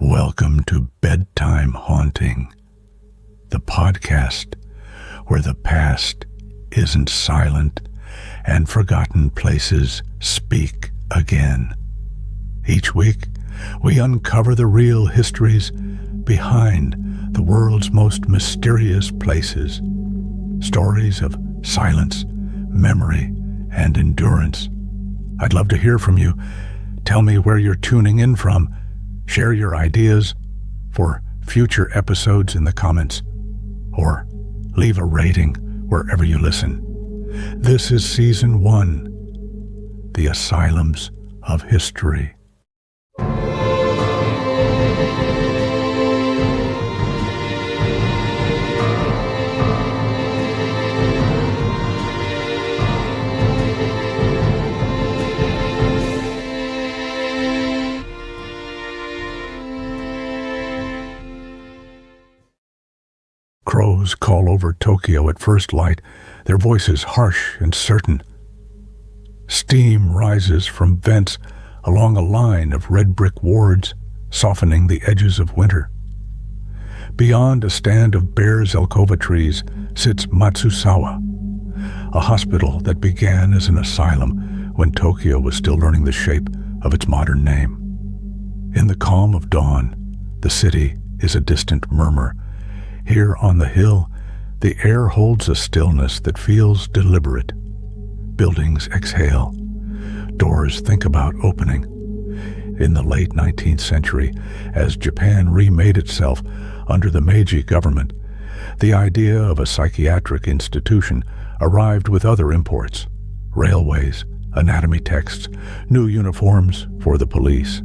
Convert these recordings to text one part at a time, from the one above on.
Welcome to Bedtime Haunting, the podcast where the past isn't silent and forgotten places speak again. Each week, we uncover the real histories behind the world's most mysterious places. Stories of silence, memory, and endurance. I'd love to hear from you. Tell me where you're tuning in from. Share your ideas for future episodes in the comments, or leave a rating wherever you listen. This is Season 1, The Asylums of History. Crows call over Tokyo at first light, their voices harsh and certain. Steam rises from vents along a line of red brick wards, softening the edges of winter. Beyond a stand of bare Zelkova trees sits Matsuzawa, a hospital that began as an asylum when Tokyo was still learning the shape of its modern name. In the calm of dawn, the city is a distant murmur. Here on the hill, the air holds a stillness that feels deliberate. Buildings exhale. Doors think about opening. In the late 19th century, as Japan remade itself under the Meiji government, the idea of a psychiatric institution arrived with other imports: railways, anatomy texts, new uniforms for the police.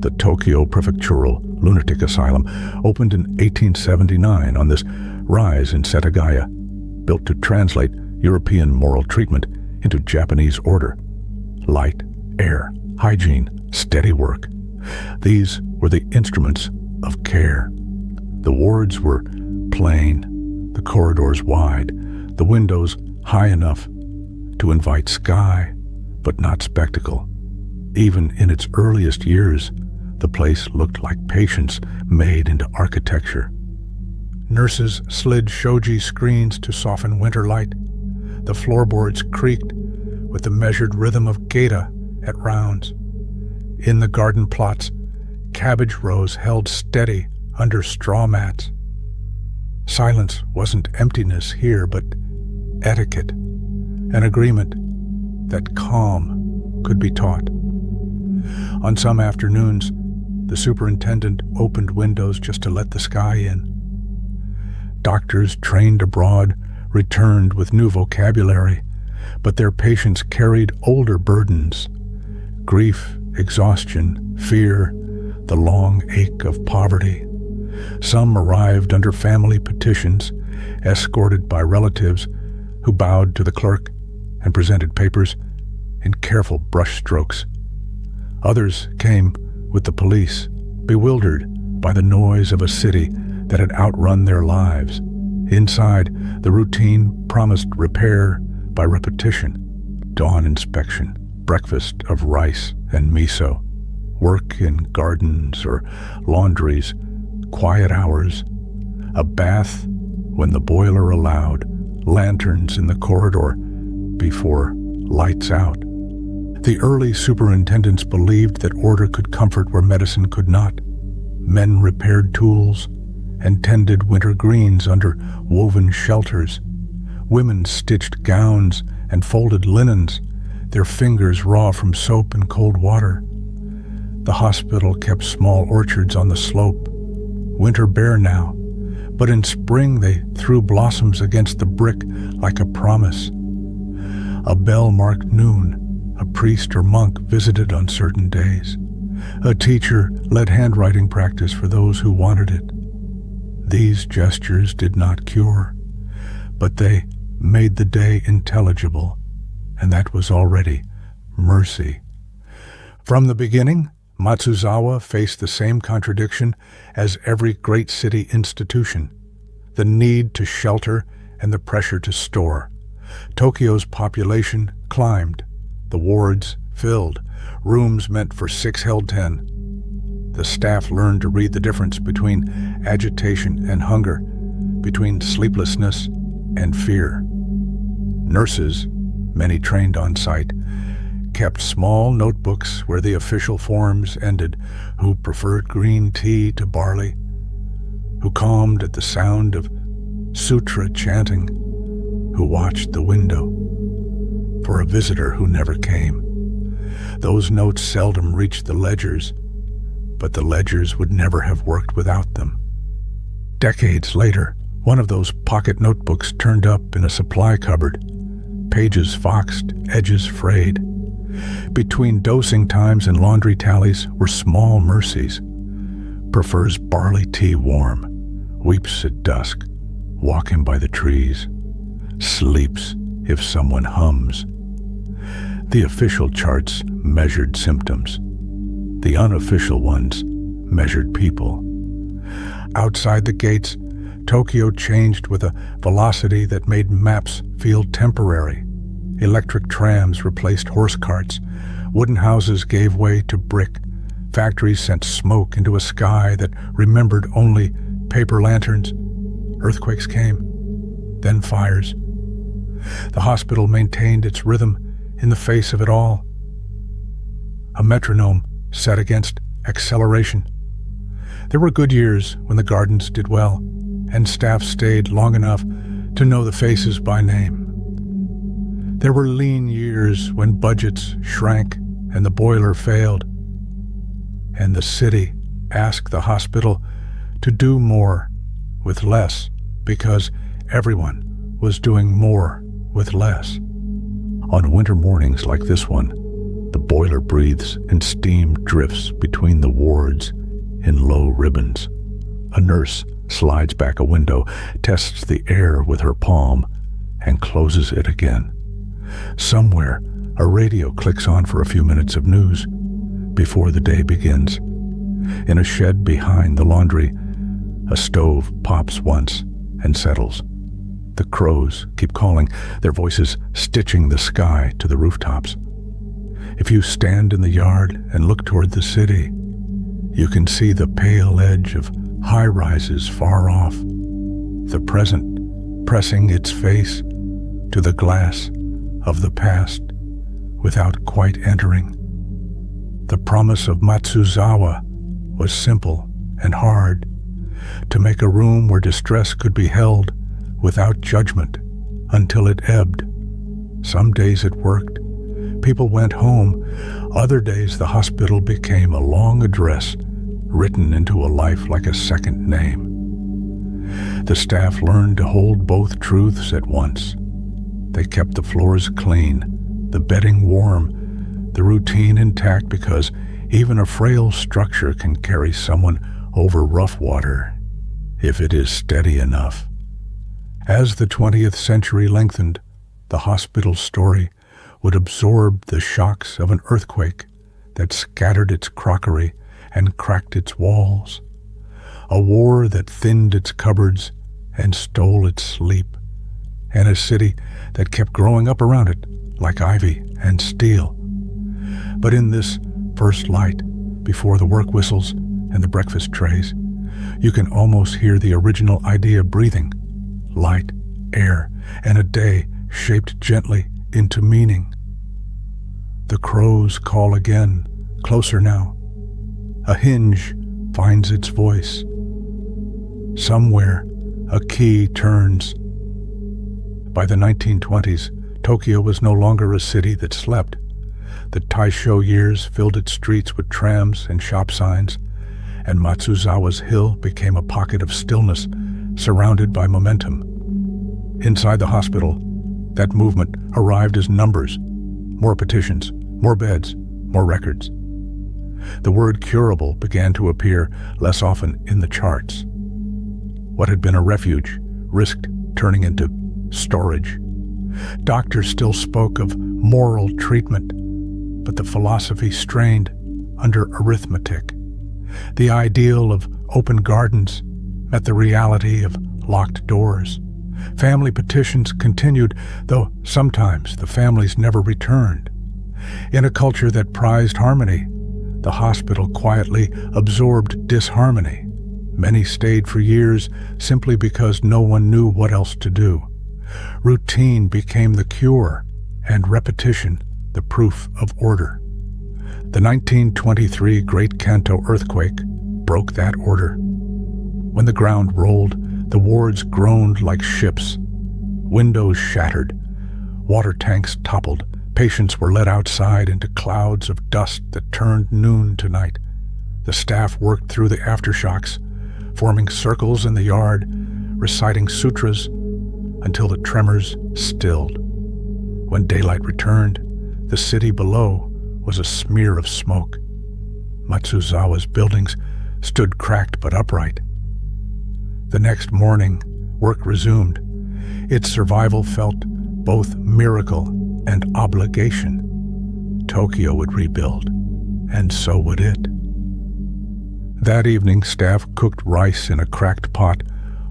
The Tokyo Prefectural Lunatic Asylum opened in 1879 on this rise in Setagaya, built to translate European moral treatment into Japanese order. Light, air, hygiene, steady work. These were the instruments of care. The wards were plain, the corridors wide, the windows high enough to invite sky, but not spectacle. Even in its earliest years, the place looked like patience made into architecture. Nurses slid shoji screens to soften winter light. The floorboards creaked with the measured rhythm of Geta at rounds. In the garden plots, cabbage rows held steady under straw mats. Silence wasn't emptiness here, but etiquette, an agreement that calm could be taught. On some afternoons, the superintendent opened windows just to let the sky in. Doctors trained abroad returned with new vocabulary, but their patients carried older burdens: grief, exhaustion, fear, the long ache of poverty. Some arrived under family petitions, escorted by relatives who bowed to the clerk and presented papers in careful brushstrokes. Others came with the police, bewildered by the noise of a city that had outrun their lives. Inside, the routine promised repair by repetition: dawn inspection, breakfast of rice and miso, work in gardens or laundries, quiet hours, a bath when the boiler allowed, lanterns in the corridor before lights out. The early superintendents believed that order could comfort where medicine could not. Men repaired tools and tended winter greens under woven shelters. Women stitched gowns and folded linens, their fingers raw from soap and cold water. The hospital kept small orchards on the slope, winter bare now, but in spring they threw blossoms against the brick like a promise. A bell marked noon. A priest or monk visited on certain days. A teacher led handwriting practice for those who wanted it. These gestures did not cure, but they made the day intelligible, and that was already mercy. From the beginning, Matsuzawa faced the same contradiction as every great city institution: the need to shelter and the pressure to store. Tokyo's population climbed. The wards filled, rooms meant for 6 held 10. the staff learned to read the difference between agitation and hunger, between sleeplessness and fear. Nurses, many trained on site, kept small notebooks where the official forms ended, who preferred green tea to barley, who calmed at the sound of sutra chanting, who watched the window for a visitor who never came. Those notes seldom reached the ledgers, but the ledgers would never have worked without them. Decades later, one of those pocket notebooks turned up in a supply cupboard, pages foxed, edges frayed. Between dosing times and laundry tallies were small mercies. Prefers barley tea warm, weeps at dusk, walk him by the trees, sleeps if someone hums. The official charts measured symptoms. The unofficial ones measured people. Outside the gates, Tokyo changed with a velocity that made maps feel temporary. Electric trams replaced horse carts. Wooden houses gave way to brick. Factories sent smoke into a sky that remembered only paper lanterns. Earthquakes came, then fires. The hospital maintained its rhythm in the face of it all. A metronome set against acceleration. There were good years when the gardens did well, and staff stayed long enough to know the faces by name. There were lean years when budgets shrank and the boiler failed, and the city asked the hospital to do more with less because everyone was doing more with less. On winter mornings like this one, the boiler breathes and steam drifts between the wards in low ribbons. A nurse slides back a window, tests the air with her palm, and closes it again. Somewhere, a radio clicks on for a few minutes of news before the day begins. In a shed behind the laundry, a stove pops once and settles. The crows keep calling, their voices stitching the sky to the rooftops. If you stand in the yard and look toward the city, you can see the pale edge of high-rises far off, the present pressing its face to the glass of the past without quite entering. The promise of Matsuzawa was simple and hard, to make a room where distress could be held without judgment until it ebbed. Some days it worked. People went home. Other days the hospital became a long address written into a life like a second name. The staff learned to hold both truths at once. They kept the floors clean, the bedding warm, the routine intact, because even a frail structure can carry someone over rough water if it is steady enough. As the 20th century lengthened, the hospital story would absorb the shocks of an earthquake that scattered its crockery and cracked its walls, a war that thinned its cupboards and stole its sleep, and a city that kept growing up around it like ivy and steel. But in this first light, before the work whistles and the breakfast trays, you can almost hear the original idea breathing: light, air, and a day shaped gently into meaning. The crows call again, closer now. A hinge finds its voice. Somewhere, a key turns. By the 1920s, Tokyo was no longer a city that slept. The Taisho years filled its streets with trams and shop signs, and Matsuzawa's Hill became a pocket of stillness surrounded by momentum. Inside the hospital, that movement arrived as numbers: more petitions, more beds, more records. The word curable began to appear less often in the charts. What had been a refuge risked turning into storage. Doctors still spoke of moral treatment, but the philosophy strained under arithmetic. The ideal of open gardens met the reality of locked doors. Family petitions continued, though sometimes the families never returned. In a culture that prized harmony, The hospital quietly absorbed disharmony. Many stayed for years simply because no one knew what else to do. Routine became the cure, and repetition the proof of order. The 1923 Great Kanto earthquake broke that order. When the ground rolled, the wards groaned like ships. Windows shattered. Water tanks toppled. Patients were led outside into clouds of dust that turned noon to night. The staff worked through the aftershocks, forming circles in the yard, reciting sutras until the tremors stilled. When daylight returned, the city below was a smear of smoke. Matsuzawa's buildings stood cracked but upright. The next morning, work resumed. Its survival felt both miracle and obligation. Tokyo would rebuild, and so would it. That evening, staff cooked rice in a cracked pot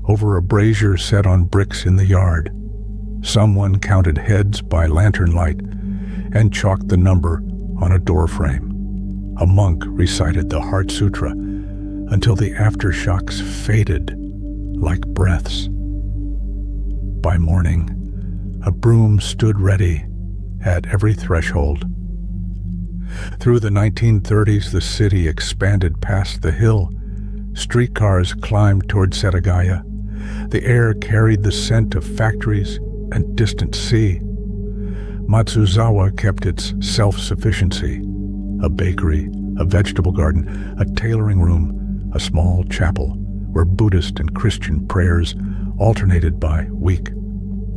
over a brazier set on bricks in the yard. Someone counted heads by lantern light and chalked the number on a doorframe. A monk recited the Heart Sutra until the aftershocks faded like breaths. By morning, a broom stood ready at every threshold. Through the 1930s, the city expanded past the hill. Streetcars climbed toward Setagaya. The air carried the scent of factories and distant sea. Matsuzawa kept its self-sufficiency. A bakery, a vegetable garden, a tailoring room, a small chapel where Buddhist and Christian prayers alternated by week.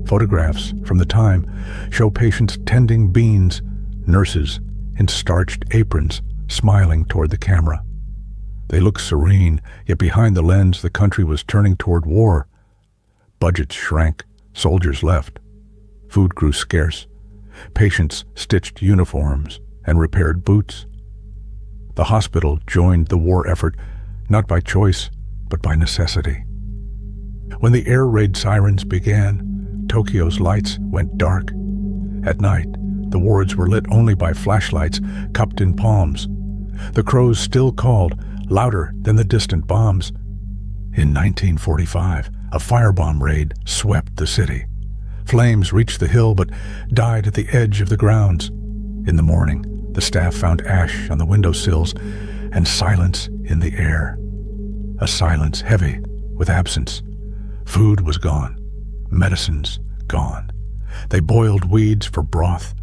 Photographs from the time show patients tending beans, nurses in starched aprons smiling toward the camera. They look serene, yet behind the lens the country was turning toward war. Budgets shrank, soldiers left. Food grew scarce. Patients stitched uniforms and repaired boots. The hospital joined the war effort not by choice, but by necessity. When the air raid sirens began, Tokyo's lights went dark. At night, the wards were lit only by flashlights cupped in palms. The crows still called, louder than the distant bombs. In 1945, a firebomb raid swept the city. Flames reached the hill but died at the edge of the grounds. In the morning, the staff found ash on the windowsills and silence in the air. A silence heavy with absence. Food was gone. Medicines gone. They boiled weeds for broth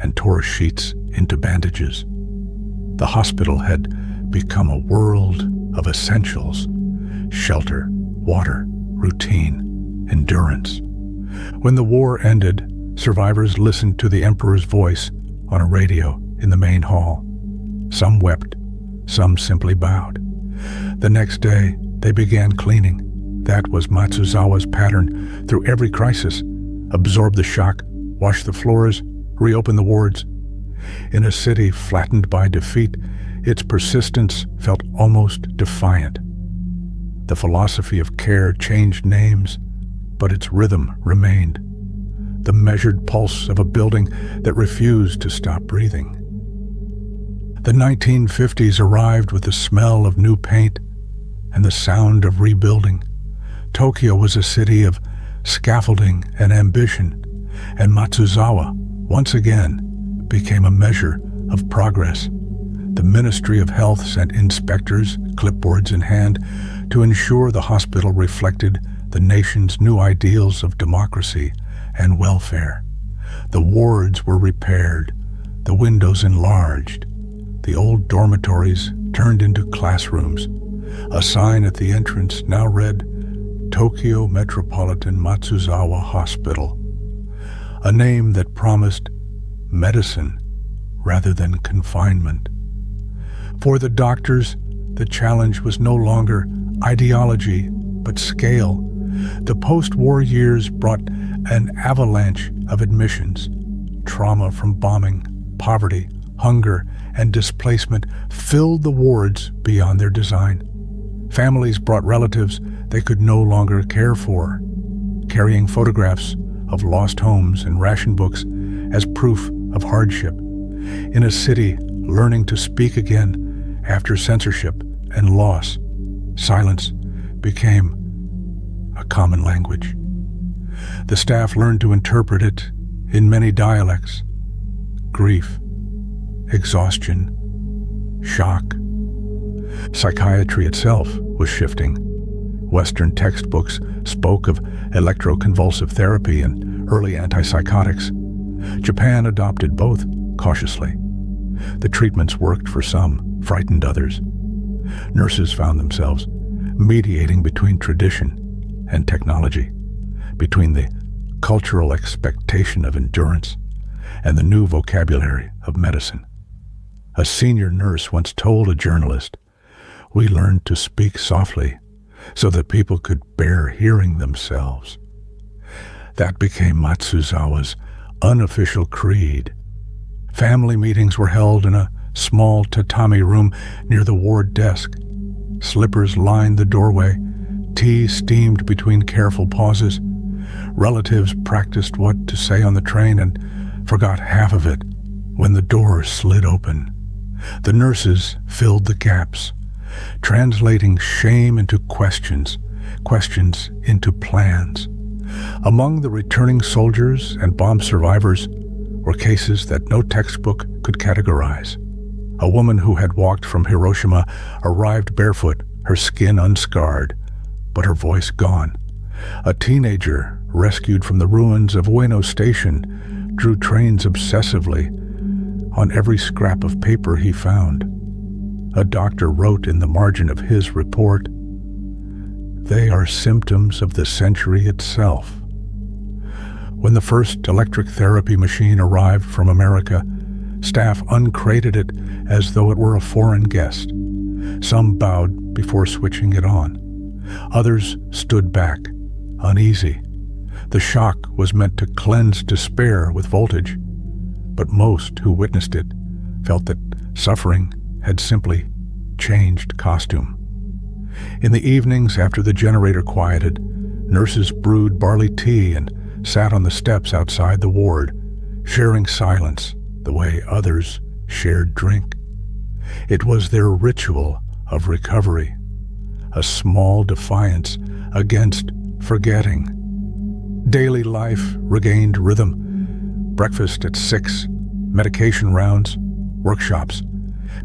and tore sheets into bandages. The hospital had become a world of essentials: shelter, water, routine, endurance. When the war ended, survivors listened to the emperor's voice on a radio in the main hall. Some wept, some simply bowed. The next day, they began cleaning. That was Matsuzawa's pattern through every crisis: absorb the shock, wash the floors, reopen the wards. In a city flattened by defeat, its persistence felt almost defiant. The philosophy of care changed names, but its rhythm remained. The measured pulse of a building that refused to stop breathing. The 1950s arrived with the smell of new paint and the sound of rebuilding. Tokyo was a city of scaffolding and ambition, and Matsuzawa, once again, became a measure of progress. The Ministry of Health sent inspectors, clipboards in hand, to ensure the hospital reflected the nation's new ideals of democracy and welfare. The wards were repaired, the windows enlarged, the old dormitories turned into classrooms. A sign at the entrance now read, Tokyo Metropolitan Matsuzawa Hospital, a name that promised medicine rather than confinement. For the doctors, the challenge was no longer ideology, but scale. The post-war years brought an avalanche of admissions. Trauma from bombing, poverty, hunger, and displacement filled the wards beyond their design. Families brought relatives they could no longer care for, carrying photographs of lost homes and ration books as proof of hardship. In a city learning to speak again after censorship and loss. Silence became a common language. The staff learned to interpret it in many dialects: grief, exhaustion, shock. Psychiatry itself was shifting. Western textbooks spoke of electroconvulsive therapy and early antipsychotics. Japan adopted both cautiously. The treatments worked for some, frightened others. Nurses found themselves mediating between tradition and technology, between the cultural expectation of endurance and the new vocabulary of medicine. A senior nurse once told a journalist, "We learned to speak softly so that people could bear hearing themselves." That became Matsuzawa's unofficial creed. Family meetings were held in a small tatami room near the ward desk. Slippers lined the doorway, tea steamed between careful pauses. Relatives practiced what to say on the train and forgot half of it when the door slid open. The nurses filled the gaps, translating shame into questions, questions into plans. Among the returning soldiers and bomb survivors were cases that no textbook could categorize. A woman who had walked from Hiroshima arrived barefoot, her skin unscarred, but her voice gone. A teenager rescued from the ruins of Ueno Station drew trains obsessively on every scrap of paper he found. A doctor wrote in the margin of his report, "They are symptoms of the century itself." When the first electric therapy machine arrived from America, staff uncrated it as though it were a foreign guest. Some bowed before switching it on. Others stood back, uneasy. The shock was meant to cleanse despair with voltage, but most who witnessed it felt that suffering had simply changed costume. In the evenings after the generator quieted, nurses brewed barley tea and sat on the steps outside the ward, sharing silence the way others shared drink. It was their ritual of recovery, a small defiance against forgetting. Daily life regained rhythm. Breakfast at 6, medication rounds, workshops.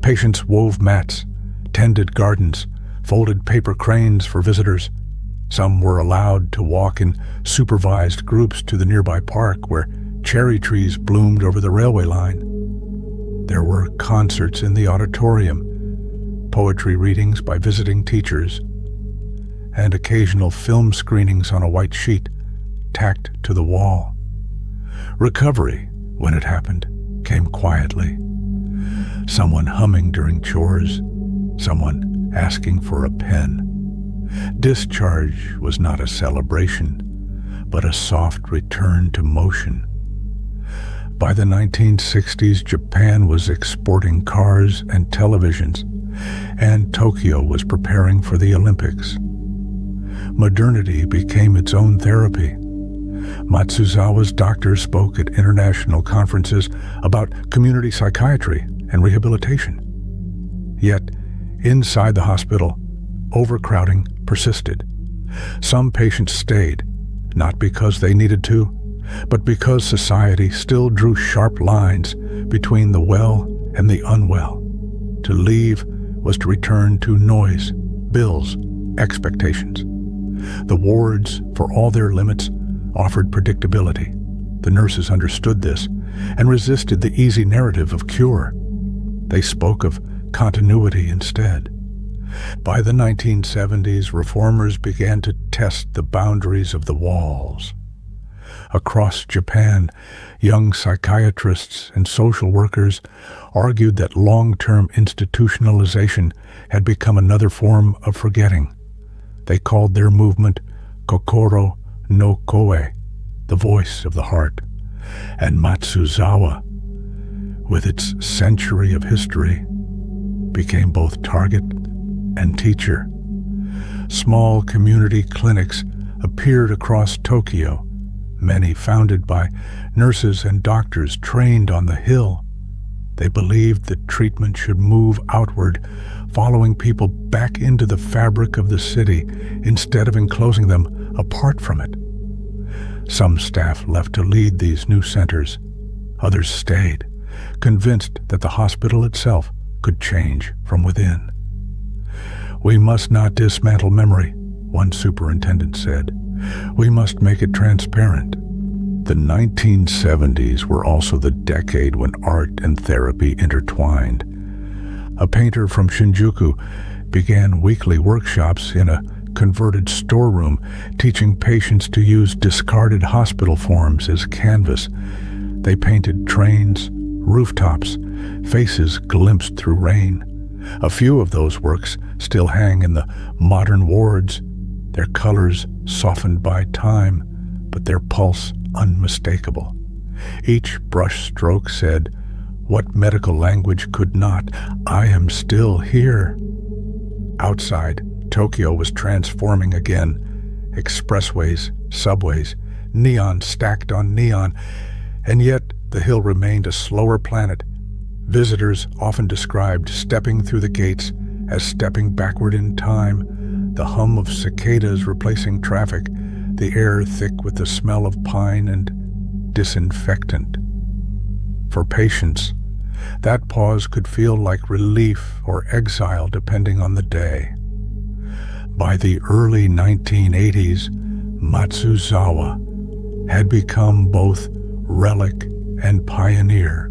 Patients wove mats, tended gardens, folded paper cranes for visitors. Some were allowed to walk in supervised groups to the nearby park where cherry trees bloomed over the railway line. There were concerts in the auditorium, poetry readings by visiting teachers, and occasional film screenings on a white sheet tacked to the wall. Recovery, when it happened, came quietly. Someone humming during chores, someone asking for a pen. Discharge was not a celebration, but a soft return to motion. By the 1960s, Japan was exporting cars and televisions, and Tokyo was preparing for the Olympics. Modernity became its own therapy. Matsuzawa's doctors spoke at international conferences about community psychiatry and rehabilitation. Yet, inside the hospital, overcrowding persisted. Some patients stayed, not because they needed to, but because society still drew sharp lines between the well and the unwell. To leave was to return to noise, bills, expectations. The wards, for all their limits, offered predictability. The nurses understood this and resisted the easy narrative of cure. They spoke of continuity instead. By the 1970s, reformers began to test the boundaries of the walls. Across Japan, young psychiatrists and social workers argued that long-term institutionalization had become another form of forgetting. They called their movement Kokoro no Koe, the voice of the heart. And Matsuzawa, with its century of history, became both target and teacher. Small community clinics appeared across Tokyo, many founded by nurses and doctors trained on the Hill. They believed that treatment should move outward, following people back into the fabric of the city instead of enclosing them apart from it. Some staff left to lead these new centers. Others stayed, convinced that the hospital itself could change from within. "We must not dismantle memory," one superintendent said. "We must make it transparent." The 1970s were also the decade when art and therapy intertwined. A painter from Shinjuku began weekly workshops in a converted storeroom, teaching patients to use discarded hospital forms as canvas. They painted trains, rooftops, faces glimpsed through rain. A few of those works still hang in the modern wards, their colors softened by time, but their pulse unmistakable. Each brush stroke said, "What medical language could not, I am still here." Outside, Tokyo was transforming again. Expressways, subways, neon stacked on neon, and yet the hill remained a slower planet. Visitors often described stepping through the gates as stepping backward in time, the hum of cicadas replacing traffic, the air thick with the smell of pine and disinfectant. For patients, that pause could feel like relief or exile depending on the day. By the early 1980s, Matsuzawa had become both relic and pioneer.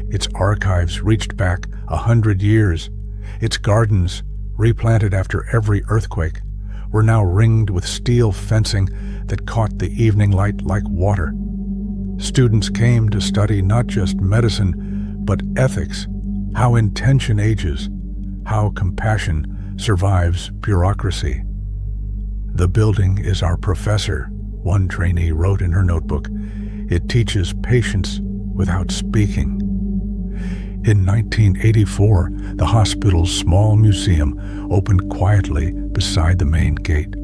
Its archives reached back 100 years. Its gardens, replanted after every earthquake, were now ringed with steel fencing that caught the evening light like water. Students came to study not just medicine, but ethics, how intention ages, how compassion survives bureaucracy. "The building is our professor," one trainee wrote in her notebook. "It teaches patience without speaking." In 1984, the hospital's small museum opened quietly beside the main gate.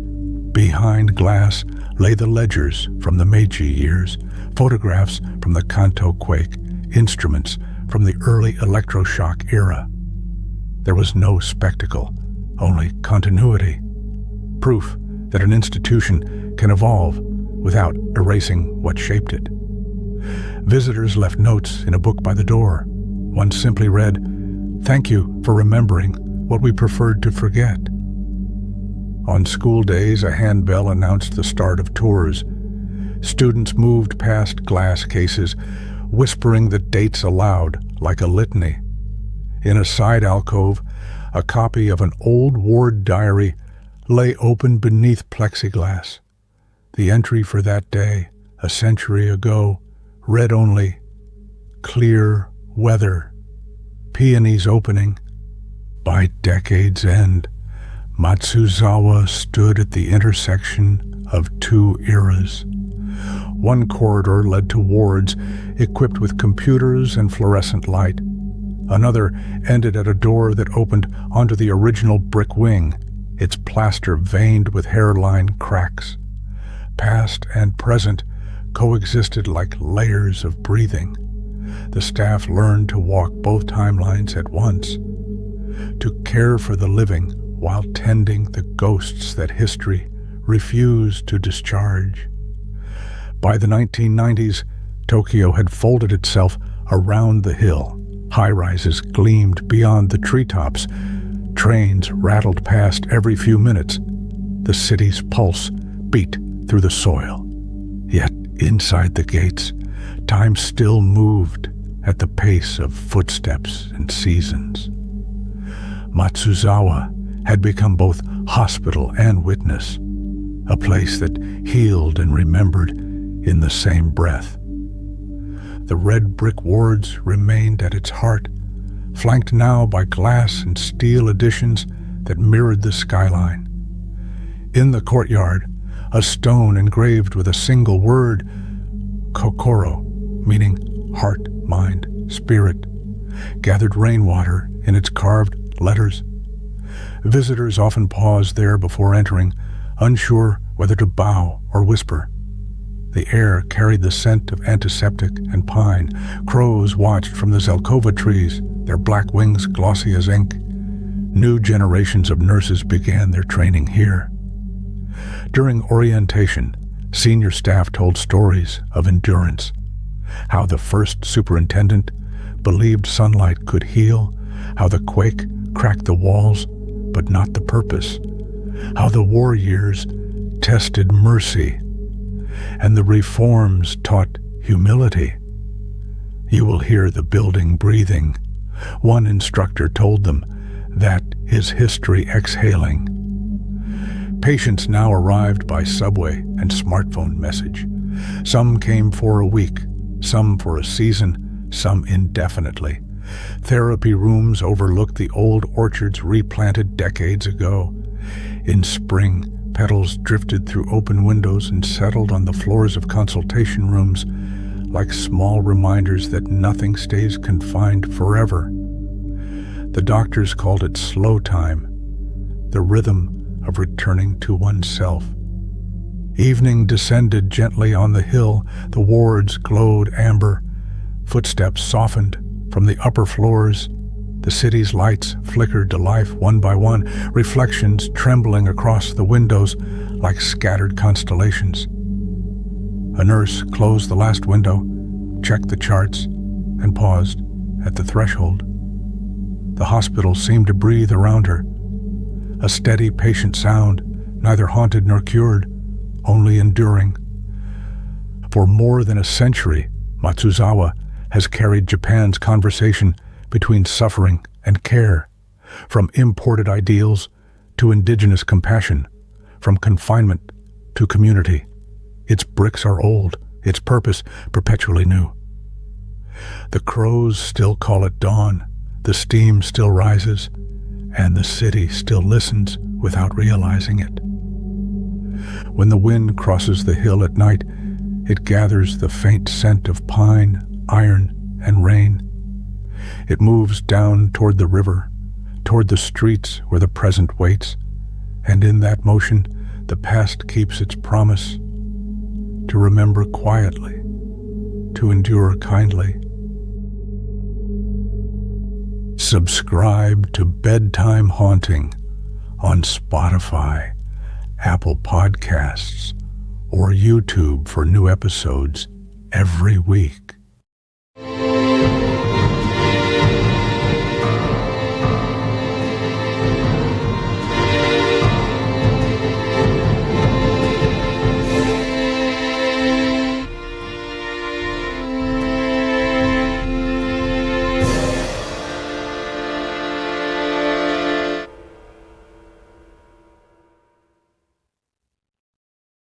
Behind glass lay the ledgers from the Meiji years, photographs from the Kanto quake, instruments from the early electroshock era. There was no spectacle, only continuity, proof that an institution can evolve without erasing what shaped it. Visitors left notes in a book by the door. One simply read, "Thank you for remembering what we preferred to forget." On school days, a handbell announced the start of tours. Students moved past glass cases, whispering the dates aloud like a litany. In a side alcove, a copy of an old ward diary lay open beneath plexiglass. The entry for that day, a century ago, read only, "Clear weather, peonies opening." By decade's end, Matsuzawa stood at the intersection of two eras. One corridor led to wards equipped with computers and fluorescent light. Another ended at a door that opened onto the original brick wing, its plaster veined with hairline cracks. Past and present coexisted like layers of breathing. The staff learned to walk both timelines at once, to care for the living while tending the ghosts that history refused to discharge. By the 1990s, Tokyo had folded itself around the hill. High-rises gleamed beyond the treetops. Trains rattled past every few minutes. The city's pulse beat through the soil. Yet inside the gates, time still moved at the pace of footsteps and seasons. Matsuzawa had become both hospital and witness, a place that healed and remembered in the same breath. The red brick wards remained at its heart, flanked now by glass and steel additions that mirrored the skyline. In the courtyard, a stone engraved with a single word, Kokoro, meaning heart, mind, spirit, gathered rainwater in its carved letters. Visitors often paused there before entering, unsure whether to bow or whisper. The air carried the scent of antiseptic and pine. Crows watched from the Zelkova trees, their black wings glossy as ink. New generations of nurses began their training here. During orientation, senior staff told stories of endurance, how the first superintendent believed sunlight could heal, how the quake cracked the walls, but not the purpose, how the war years tested mercy, and the reforms taught humility. You will hear the building breathing. One instructor told them that is history exhaling. Patients now arrived by subway and smartphone message. Some came for a week, some for a season, some indefinitely. Therapy rooms overlooked the old orchards replanted decades ago. In spring, petals drifted through open windows and settled on the floors of consultation rooms like small reminders that nothing stays confined forever. The doctors called it slow time, the rhythm of returning to oneself. Evening descended gently on the hill. The wards glowed amber. Footsteps softened from the upper floors. The city's lights flickered to life one by one, reflections trembling across the windows like scattered constellations. A nurse closed the last window, checked the charts, and paused at the threshold. The hospital seemed to breathe around her. A steady, patient sound, neither haunted nor cured, only enduring. For more than a century, Matsuzawa has carried Japan's conversation between suffering and care, from imported ideals to indigenous compassion, from confinement to community. Its bricks are old, its purpose perpetually new. The crows still call it dawn, the steam still rises, and the city still listens without realizing it. When the wind crosses the hill at night, it gathers the faint scent of pine, iron, and rain. It moves down toward the river, toward the streets where the present waits, and in that motion, the past keeps its promise to remember quietly, to endure kindly. Subscribe to Bedtime Haunting on Spotify, Apple Podcasts, or YouTube for new episodes every week.